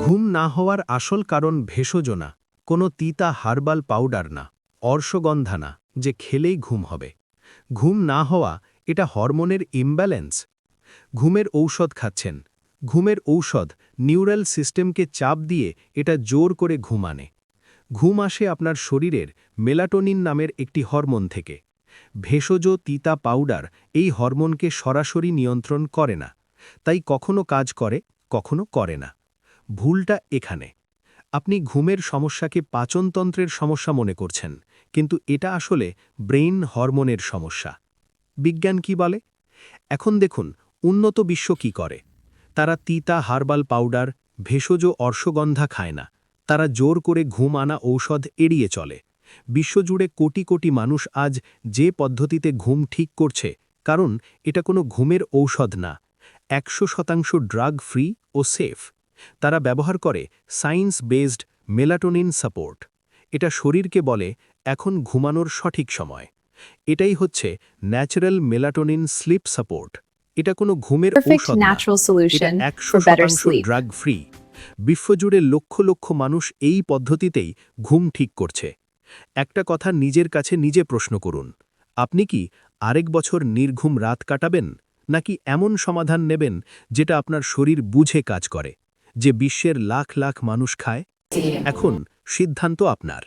ঘুম না হওয়ার আসল কারণ ভেষজ না, কোনো তিতা হার্বাল পাউডার না, অর্শগন্ধা না যে খেলেই ঘুম হবে। ঘুম না হওয়া এটা হরমোনের ইমব্যালেন্স। ঘুমের ঔষধ খাচ্ছেন, ঘুমের ঔষধ নিউরাল সিস্টেমকে চাপ দিয়ে এটা জোর করে ঘুম আনে। ঘুম আসে আপনার শরীরের মেলাটোনিন নামের একটি হরমোন থেকে। ভেষজ তিতা পাউডার এই হরমোনকে সরাসরি নিয়ন্ত্রণ করে না, তাই কখনো কাজ করে, কখনো করে না। ভুলটা এখানে। আপনি ঘুমের সমস্যাকে পাচনতন্ত্রের সমস্যা মনে করছেন, কিন্তু এটা আসলে ব্রেইন হরমোনের সমস্যা। বিজ্ঞান কি বলে? এখন দেখুন উন্নত বিশ্ব কি করে। তারা তিতা হার্বাল পাউডার, ভেষজ অর্শগন্ধা খায় না। তারা জোর করে ঘুম আনা ঔষধ এড়িয়ে চলে। বিশ্বজুড়ে কোটি কোটি মানুষ আজ যে পদ্ধতিতে ঘুম ঠিক করছে, কারণ এটা কোনো ঘুমের ঔষধ না, 100% ড্রাগ ফ্রি ও সেফ। তারা ব্যবহার করে সায়েন্স বেসড মেলাটোনিন সাপোর্ট। এটা শরীরকে বলে এখন ঘুমানোর সঠিক সময়। এটাই হচ্ছে ন্যাচারাল মেলাটোনিন স্লিপ সাপোর্ট। এটা কোনো ঘুমের Perfect ঔষধ না, natural এটা solution for better 100% sleep. Drug free. বিশ্বজুড়ে লক্ষ লক্ষ মানুষ এই পদ্ধতিতেই ঘুম ঠিক করছে। একটা কথা নিজের কাছে নিজে প্রশ্ন করুন, আপনি কি আরেক বছর নির্ঘুম রাত কাটাবেন, নাকি এমন সমাধান নেবেন যেটা আপনার শরীর বুঝে কাজ করে, যে বিশ্বের লাখ লাখ মানুষ খায়? এখন সিদ্ধান্ত আপনার।